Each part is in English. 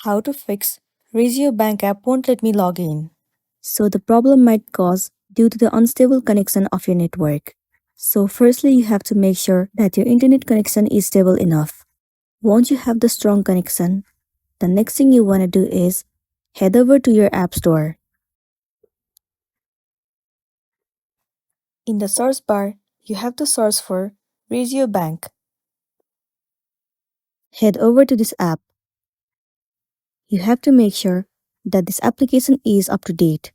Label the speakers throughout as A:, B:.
A: How to fix RegioBank app won't let me log in. So the problem might cause due to the unstable connection of your network. So firstly, you have to make sure that your internet connection is stable enough. Once you have the strong connection, the next thing you want to do is head over to your app store. In the search bar, you have to search for RegioBank. Head over to this app. You have to make sure that this application is up to date.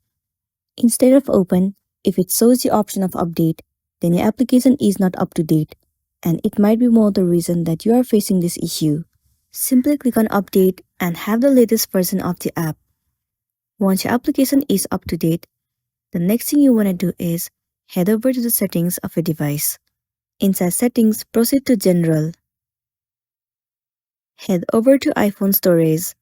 A: Instead of open, if it shows the option of update, then your application is not up to date, and it might be more the reason that you are facing this issue. Simply click on update and have the latest version of the app. Once your application is up to date, the next thing you want to do is head over to the settings of your device. Inside settings, proceed to general. Head over to iPhone storage.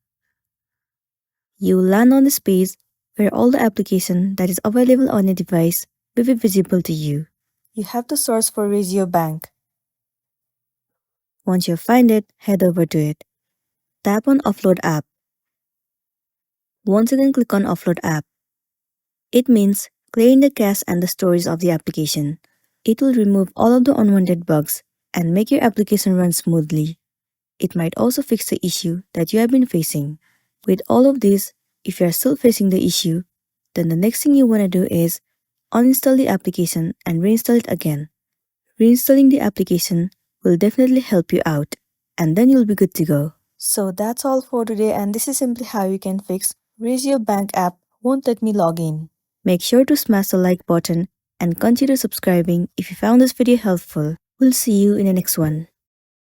A: You will land on this page where all the application that is available on your device will be visible to you. You have to search for RegioBank. Once you find it, head over to it. Tap on Offload App. Once again, click on Offload App. It means clearing the cache and the storage of the application. It will remove all of the unwanted bugs and make your application run smoothly. It might also fix the issue that you have been facing. With all of this, if you are still facing the issue, then the next thing you want to do is uninstall the application and reinstall it again. Reinstalling the application will definitely help you out, and then you'll be good to go. So that's all for today, and this is simply how you can fix RegioBank app won't let me log in. Make sure to smash the like button and consider subscribing if you found this video helpful. We'll see you in the next one.